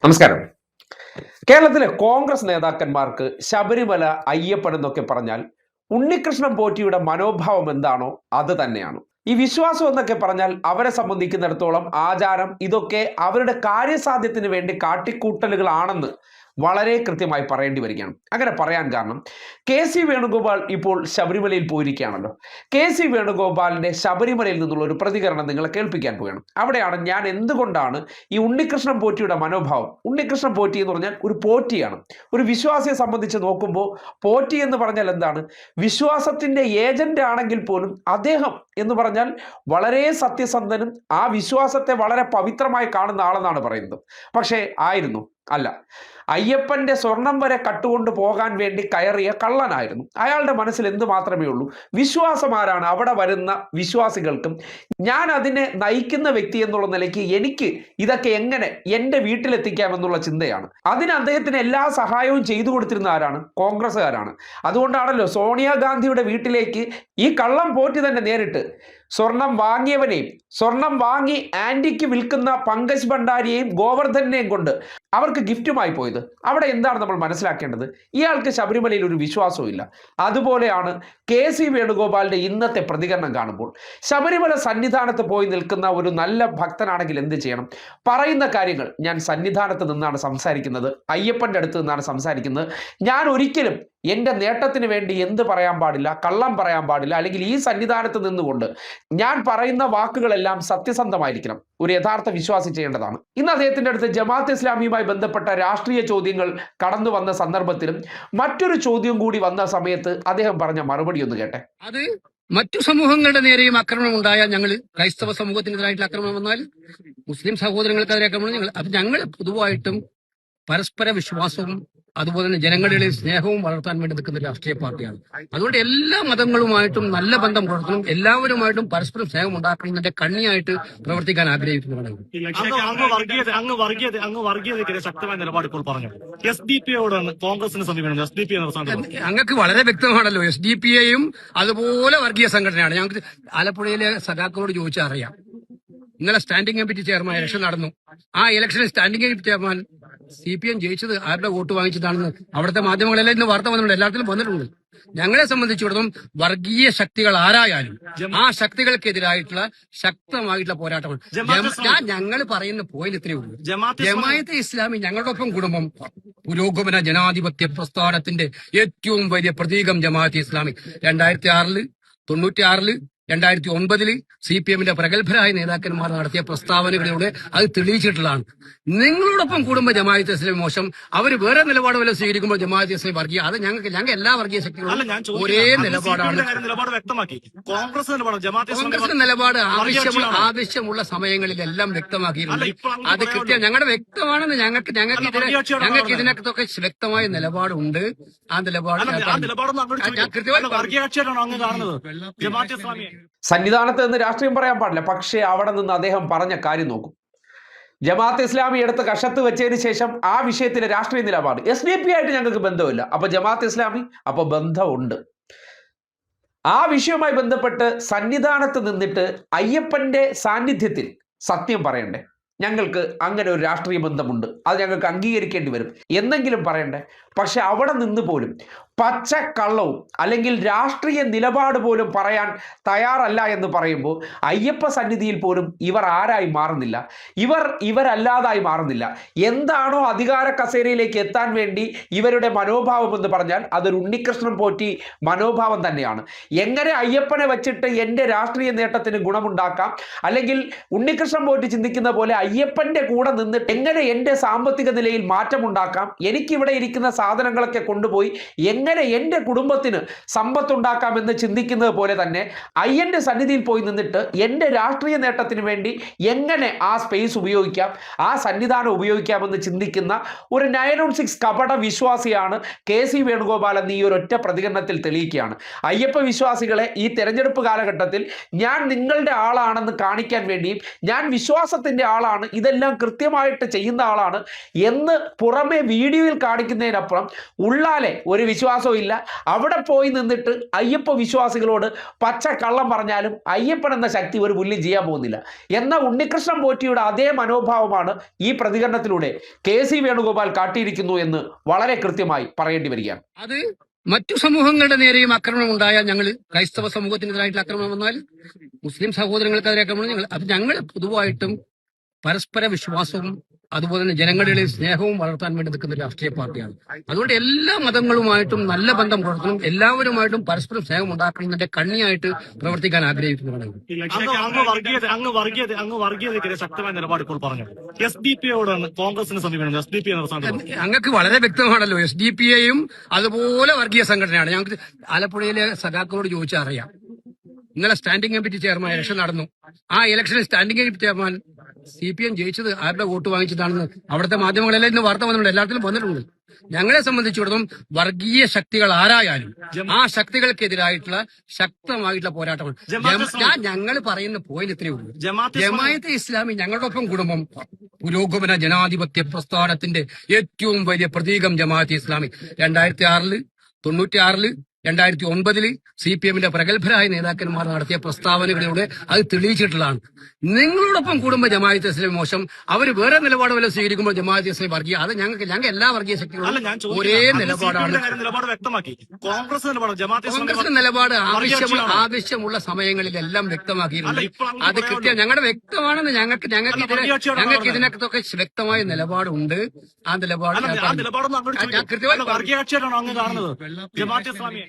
നമസ്കാരം. കേരളത്തിലെ കോൺഗ്രസ് നേതാക്കന്മാർക്ക് ശബരിമല അയ്യപ്പൻ എന്നൊക്കെ പറഞ്ഞാൽ ഉണ്ണികൃഷ്ണൻ പോറ്റിയുടെ മനോഭാവം എന്താണോ അത് തന്നെയാണ്. ഈ വിശ്വാസം എന്നൊക്കെ പറഞ്ഞാൽ അവരെ സംബന്ധിക്കുന്നിടത്തോളം ആചാരം ഇതൊക്കെ അവരുടെ കാര്യസാധ്യത്തിന് വേണ്ടി കാട്ടിക്കൂട്ടലുകളാണെന്ന് വളരെ കൃത്യമായി പറയേണ്ടി വരികയാണ്. അങ്ങനെ പറയാൻ കാരണം കെ.സി. വേണുഗോപാൽ ഇപ്പോൾ ശബരിമലയിൽ പോയിരിക്കുകയാണല്ലോ. കെ.സി. വേണുഗോപാലിന്റെ ശബരിമലയിൽ നിന്നുള്ള ഒരു പ്രതികരണം നിങ്ങളെ കേൾപ്പിക്കാൻ പോവുകയാണ്. അവിടെയാണ് ഞാൻ എന്തുകൊണ്ടാണ് ഈ ഉണ്ണികൃഷ്ണൻ പോറ്റിയുടെ മനോഭാവം, ഉണ്ണികൃഷ്ണൻ പോറ്റി എന്ന് പറഞ്ഞാൽ ഒരു പോറ്റിയാണ്. ഒരു വിശ്വാസിയെ സംബന്ധിച്ച് നോക്കുമ്പോൾ പോറ്റി എന്ന് പറഞ്ഞാൽ എന്താണ്? വിശ്വാസത്തിന്റെ ഏജന്റ് ആണെങ്കിൽ പോലും അദ്ദേഹം എന്ന് പറഞ്ഞാൽ വളരെ സത്യസന്ധനും ആ വിശ്വാസത്തെ വളരെ പവിത്രമായി കാണുന്ന ആളെന്നാണ് പറയുന്നത്. പക്ഷേ ആയിരുന്നു അല്ല, അയ്യപ്പന്റെ സ്വർണം വരെ കട്ടുകൊണ്ട് പോകാൻ വേണ്ടി കയറിയ കള്ളനായിരുന്നു. അയാളുടെ മനസ്സിൽ എന്ത് മാത്രമേ ഉള്ളൂ? വിശ്വാസം ആരാണ്? അവിടെ വരുന്ന വിശ്വാസികൾക്കും ഞാൻ അതിനെ നയിക്കുന്ന വ്യക്തി എന്നുള്ള നിലയ്ക്ക് എനിക്ക് ഇതൊക്കെ എങ്ങനെ എൻ്റെ വീട്ടിലെത്തിക്കാമെന്നുള്ള ചിന്തയാണ്. അതിന് അദ്ദേഹത്തിന് എല്ലാ സഹായവും ചെയ്തു കൊടുത്തിരുന്ന ആരാണ്? കോൺഗ്രസ്സുകാരാണ്. അതുകൊണ്ടാണല്ലോ സോണിയാഗാന്ധിയുടെ വീട്ടിലേക്ക് ഈ കള്ളം പോറ്റി തന്നെ നേരിട്ട് സ്വർണം വാങ്ങിയവനെയും സ്വർണം വാങ്ങി ആന്റിക്ക് വിൽക്കുന്ന പങ്കജ് ഭണ്ഡാരിയെയും ഗോവർദ്ധനെയും കൊണ്ട് അവർക്ക് ഗിഫ്റ്റുമായി പോയത്. അവിടെ എന്താണ് നമ്മൾ മനസ്സിലാക്കേണ്ടത്? ഇയാൾക്ക് ശബരിമലയിൽ ഒരു വിശ്വാസവും ഇല്ല. അതുപോലെയാണ് കെ.സി. വേണുഗോപാലിന്റെ ഇന്നത്തെ പ്രതികരണം കാണുമ്പോൾ. ശബരിമല സന്നിധാനത്ത് പോയി നിൽക്കുന്ന ഒരു നല്ല ഭക്തനാണെങ്കിൽ എന്ത് ചെയ്യണം? പറയുന്ന കാര്യങ്ങൾ ഞാൻ സന്നിധാനത്ത് നിന്നാണ് സംസാരിക്കുന്നത്, അയ്യപ്പന്റെ അടുത്ത് നിന്നാണ് സംസാരിക്കുന്നത്, ഞാൻ ഒരിക്കലും എൻ്റെ നേട്ടത്തിന് വേണ്ടി എന്ത് പറയാൻ പാടില്ല, കള്ളം പറയാൻ പാടില്ല, അല്ലെങ്കിൽ ഈ സന്നിധാനത്ത് നിന്നുകൊണ്ട് ഞാൻ പറയുന്ന വാക്കുകളെല്ലാം സത്യസന്ധമായിരിക്കണം. ഒരു യഥാർത്ഥ വിശ്വാസി ചെയ്യേണ്ടതാണ്. ഇന്ന് അദ്ദേഹത്തിന്റെ അടുത്ത് ജമാഅത്ത് ഇസ്ലാമിയുമായി ബന്ധപ്പെട്ട രാഷ്ട്രീയ ചോദ്യങ്ങൾ കടന്നു വന്ന സന്ദർഭത്തിലും മറ്റൊരു ചോദ്യം കൂടി വന്ന സമയത്ത് അദ്ദേഹം പറഞ്ഞ മറുപടി ഒന്ന് കേട്ടെ. അത് മറ്റു സമൂഹങ്ങളുടെ നേരെയും ആക്രമണം ഉണ്ടായാൽ, ഞങ്ങൾ ക്രൈസ്തവ സമൂഹത്തിനെതിരായിട്ടുള്ള ആക്രമണം വന്നാൽ, മുസ്ലിം സഹോദരങ്ങൾക്കെതിരെ ആക്രമണം, അത് ഞങ്ങൾ പൊതുവായിട്ടും പരസ്പര വിശ്വാസവും അതുപോലെ തന്നെ ജനങ്ങളുടെ സ്നേഹവും വളർത്താൻ വേണ്ടി നിൽക്കുന്ന രാഷ്ട്രീയ പാർട്ടിയാണ്. അതുകൊണ്ട് എല്ലാ മതങ്ങളുമായിട്ടും നല്ല ബന്ധം പുലർത്തണം, എല്ലാവരുമായിട്ടും പരസ്പരം സ്നേഹം ഉണ്ടാക്കുന്നതിന്റെ കണ്ണിയായിട്ട് പ്രവർത്തിക്കാൻ ആഗ്രഹിക്കുന്നതാണ്. അങ്ങ് വർഗീയതയ്ക്കെതിരെ ശക്തമായ നിലപാട് ഇപ്പോൾ പറഞ്ഞു. SDP-യോട് കോൺഗ്രസിന് സമീപനം SDP അങ്ങക്ക് വളരെ വ്യക്തമാണല്ലോ. SDP-യും അതുപോലെ വർഗീയ സംഘടനയാണ്. ഞങ്ങൾക്ക് ആലപ്പുഴയിലെ സഖാക്കളോട് ചോദിച്ചാൽ അറിയാം. ഇന്നലെ സ്റ്റാൻഡിംഗ് കമ്മിറ്റി ചെയർമാൻ ഇലക്ഷൻ നടന്നു. ആ ഇലക്ഷനിൽ സ്റ്റാൻഡിംഗ് കമ്മിറ്റി ചെയർമാൻ CPM ജയിച്ചത് ആരുടെ വോട്ട് വാങ്ങിച്ചതാണെന്ന് അവിടുത്തെ മാധ്യമങ്ങളെല്ലാം ഇന്ന് വാർത്ത വന്നിട്ടുണ്ട്, എല്ലാത്തിലും വന്നിട്ടുണ്ട്. ഞങ്ങളെ സംബന്ധിച്ചിടത്തോളം വർഗീയ ശക്തികൾ ആരായാലും ആ ശക്തികൾക്കെതിരായിട്ടുള്ള ശക്തമായിട്ടുള്ള പോരാട്ടമാണ്. ഞങ്ങൾ പറയുന്ന പോയിന്റ് ഇത്രയേ ഉള്ളൂ. ജമാഅത്തെ ഇസ്ലാമി ഞങ്ങളുടെ ഒപ്പം കുടുംബം പുരോഗമന ജനാധിപത്യ പ്രസ്ഥാനത്തിന്റെ ഏറ്റവും വലിയ പ്രതീകം ജമാഅത്തെ ഇസ്ലാമി 2006, 96, 2009 CPM-ന്റെ പ്രഗത്ഭരായ നേതാക്കന്മാർ നടത്തിയ പ്രസ്താവനകളിലൂടെ അത് തെളിയിച്ചിട്ടുള്ളതാണ്. നിങ്ങളോടൊപ്പം കൂടുമ്പോൾ ജമാഅത്തെ ഇസ്ലാമി മോശം, അവർ വേറെ നിലപാട് വല്ല സ്വീകരിക്കുമ്പോൾ ജമാഅത്തെ ഇസ്ലാമി വർഗീയ, അത് ഞങ്ങൾ എല്ലാ വർഗീയ ശക്തികളും ഒരേ നിലപാടാണ്. കോൺഗ്രസിന്റെ നിലപാട് ആവശ്യമുള്ള സമയങ്ങളിലെല്ലാം വ്യക്തമാക്കിയിട്ടുണ്ട്. അത് കൃത്യം ഞങ്ങളുടെ വ്യക്തമാണെന്ന് ഞങ്ങൾക്ക് ഇതിനൊക്കെ വ്യക്തമായ നിലപാടുണ്ട്. ആ നിലപാട് സന്നിധാനത്ത് നിന്ന് രാഷ്ട്രീയം പറയാൻ പാടില്ല, പക്ഷേ അവിടെ നിന്ന് അദ്ദേഹം പറഞ്ഞ കാര്യം നോക്കും. ജമാഅത്ത് ഇസ്ലാമി എടുത്ത് കഷത്ത് വെച്ചതിന് ശേഷം ആ വിഷയത്തിലെ രാഷ്ട്രീയ നിലപാട് SDP ആയിട്ട് ഞങ്ങൾക്ക് ബന്ധമില്ല. അപ്പൊ ജമാഅത്ത് ഇസ്ലാമി അപ്പൊ ബന്ധമുണ്ട്. ആ വിഷയവുമായി ബന്ധപ്പെട്ട് സന്നിധാനത്ത് നിന്നിട്ട് അയ്യപ്പന്റെ സാന്നിധ്യത്തിൽ സത്യം പറയണ്ടേ? ഞങ്ങൾക്ക് അങ്ങനെ ഒരു രാഷ്ട്രീയ ബന്ധമുണ്ട്, അത് ഞങ്ങൾക്ക് അംഗീകരിക്കേണ്ടി വരും എന്നെങ്കിലും പറയണ്ടേ? പക്ഷെ അവിടെ നിന്ന് പോലും പച്ചക്കള്ളവും അല്ലെങ്കിൽ രാഷ്ട്രീയ നിലപാട് പോലും പറയാൻ തയ്യാറല്ല എന്ന് പറയുമ്പോൾ അയ്യപ്പ സന്നിധിയിൽ പോലും ഇവർ ആരായി മാറുന്നില്ല, ഇവരല്ലാതായി മാറുന്നില്ല. എന്താണോ അധികാര കസേരയിലേക്ക് എത്താൻ വേണ്ടി ഇവരുടെ മനോഭാവം എന്ന് പറഞ്ഞാൽ അതൊരു ഉണ്ണികൃഷ്ണൻ പോറ്റി മനോഭാവം തന്നെയാണ്. എങ്ങനെ അയ്യപ്പനെ വെച്ചിട്ട് എൻ്റെ രാഷ്ട്രീയ നേട്ടത്തിന് ഗുണമുണ്ടാക്കാം, അല്ലെങ്കിൽ ഉണ്ണികൃഷ്ണൻ പോറ്റി ചിന്തിക്കുന്ന പോലെ അയ്യപ്പന്റെ കൂടെ നിന്നിട്ട് എങ്ങനെ എൻ്റെ സാമ്പത്തിക നിലയിൽ മാറ്റമുണ്ടാക്കാം, എനിക്കിവിടെ ഇരിക്കുന്ന സാധനങ്ങളൊക്കെ കൊണ്ടുപോയി എങ്ങനെ എൻ്റെ കുടുംബത്തിന് സമ്പത്തുണ്ടാക്കാമെന്ന് ചിന്തിക്കുന്നത് പോലെ തന്നെ അയ്യൻ്റെ സന്നിധിയിൽ പോയി നിന്നിട്ട് എൻ്റെ രാഷ്ട്രീയ നേട്ടത്തിന് വേണ്ടി എങ്ങനെ ആ സ്പേസ് ഉപയോഗിക്കാം, ആ സന്നിധാനം ഉപയോഗിക്കാമെന്ന് ചിന്തിക്കുന്ന ഒരു 916 കപട വിശ്വാസിയാണ് കെ.സി. വേണുഗോപാൽ എന്ന് ഈ ഒരൊറ്റ പ്രതികരണത്തിൽ തെളിയിക്കുകയാണ്. അയ്യപ്പ വിശ്വാസികളെ ഈ തെരഞ്ഞെടുപ്പ് കാലഘട്ടത്തിൽ ഞാൻ നിങ്ങളുടെ ആളാണെന്ന് കാണിക്കാൻ വേണ്ടിയും ഞാൻ വിശ്വാസത്തിൻ്റെ ആളാണ്, ഇതെല്ലാം കൃത്യമായിട്ട് ചെയ്യുന്ന ആളാണ് എന്ന് പുറമെ വീഡിയോയിൽ കാണിക്കുന്നതിനപ്പുറം ഉള്ളാലെ ഒരു വിശ്വാസ വിശ്വാസവും ഇല്ല. അവിടെ പോയി നിന്നിട്ട് അയ്യപ്പ വിശ്വാസികളോട് പച്ച കള്ളം പറഞ്ഞാലും അയ്യപ്പൻ എന്ന ശക്തി ഒരു പുല്ലും ചെയ്യാൻ പോകുന്നില്ല. എന്നാൽ ഉണ്ണികൃഷ്ണൻ പോറ്റിയുടെ അതേ മനോഭാവമാണ് ഈ പ്രതികരണത്തിലൂടെ KC വേണുഗോപാൽ കാട്ടിയിരിക്കുന്നു എന്ന് വളരെ കൃത്യമായി പറയേണ്ടി വരികയാണ്. അത് മറ്റു സമൂഹങ്ങളുടെ നേരെയും ആക്രമണം ഉണ്ടായാൽ ഞങ്ങൾ ക്രൈസ്തവ സമൂഹത്തിനെതിരായിട്ടുള്ള ആക്രമണം വന്നാൽ മുസ്ലിം സഹോദരങ്ങൾക്കെതിരെ ആക്രമണം ഞങ്ങൾ പൊതുവായിട്ടും പരസ്പര വിശ്വാസവും അതുപോലെ തന്നെ ജനങ്ങളുടെ സ്നേഹവും വളർത്താൻ വേണ്ടി നിൽക്കുന്ന ഒരു രാഷ്ട്രീയ പാർട്ടിയാണ്. അതുകൊണ്ട് എല്ലാ മതങ്ങളുമായിട്ടും നല്ല ബന്ധം പുലർത്തണം, എല്ലാവരുമായിട്ടും പരസ്പരം സ്നേഹം ഉണ്ടാക്കുന്നതിന്റെ കണ്ണിയായിട്ട് പ്രവർത്തിക്കാൻ ആഗ്രഹിക്കുന്നതാണ്. അങ്ങ് വർഗീയതയ്ക്കെതിരെ ശക്തമായ നിലപാട് ഇപ്പോൾ പറഞ്ഞു. SDP-യോട് കോൺഗ്രസിന് സമീപനം SDP ഞങ്ങൾക്ക് വളരെ വ്യക്തമാണല്ലോ. SDPAയും അതുപോലെ വർഗീയ സംഘടനയാണ്. ഞങ്ങൾക്ക് ആലപ്പുഴയിലെ സഖാക്കളോട് ചോദിച്ചാൽ അറിയാം. ഇന്നലെ സ്റ്റാൻഡിംഗ് കമ്മിറ്റി ചെയർമാൻ ഇലക്ഷൻ നടന്നു. ആ ഇലക്ഷനിൽ സ്റ്റാൻഡിംഗ് കമ്മിറ്റി ചെയർമാൻ CPM ജയിച്ചത് ആരുടെ വോട്ട് വാങ്ങിച്ചിട്ടാണെന്ന് അവിടുത്തെ മാധ്യമങ്ങളെല്ലാം ഇന്ന് വാർത്ത വന്നിട്ടുണ്ട്, എല്ലാത്തിലും വന്നിട്ടുണ്ട്. ഞങ്ങളെ സംബന്ധിച്ചിടത്തോളം വർഗീയ ശക്തികൾ ആരായാലും ആ ശക്തികൾക്കെതിരായിട്ടുള്ള ശക്തമായിട്ടുള്ള പോരാട്ടമാണ്. ഞങ്ങൾ പറയുന്ന പോയിന്റ് ഇത്രയേ ഉള്ളൂ. ജമാഅത്തെ ഇസ്ലാമി ഞങ്ങളുടെ ഒപ്പം കുടുംബം പുരോഗമന ജനാധിപത്യ പ്രസ്ഥാനത്തിന്റെ ഏറ്റവും വലിയ പ്രതീകം ജമാഅത്തെ ഇസ്ലാമി 2006, 96, 2009 CPM-ന്റെ പ്രഗത്ഭരായ നേതാക്കന്മാർ നടത്തിയ പ്രസ്താവനകളിലൂടെ അത് തെളിയിച്ചിട്ടുള്ളതാണ്. നിങ്ങളോടൊപ്പം കൂടുമ്പോൾ ജമാഅത്തെ ഇസ്ലാമി മോശം, അവർ വേറെ നിലപാട് വല്ല സ്വീകരിക്കുമ്പോൾ ജമാഅത്തെ ഇസ്ലാമി വർഗീയ, അത് ഞങ്ങൾ എല്ലാ വർഗീയ ശക്തികളും ഒരേ നിലപാടാണ്. കോൺഗ്രസിന്റെ നിലപാട് ആവശ്യമുള്ള സമയങ്ങളിലെല്ലാം വ്യക്തമാക്കിയിട്ടുണ്ട്. അത് കൃത്യം ഞങ്ങളുടെ വ്യക്തമാണെന്ന് ഞങ്ങൾക്ക് ഇതിനൊക്കെ വ്യക്തമായ നിലപാടുണ്ട്. ആ നിലപാട് കൃത്യമായി വർഗീയ കക്ഷിയായിട്ടാണ് അങ്ങ് കാണുന്നത് ജമാഅത്തെ ഇസ്ലാമിയെ.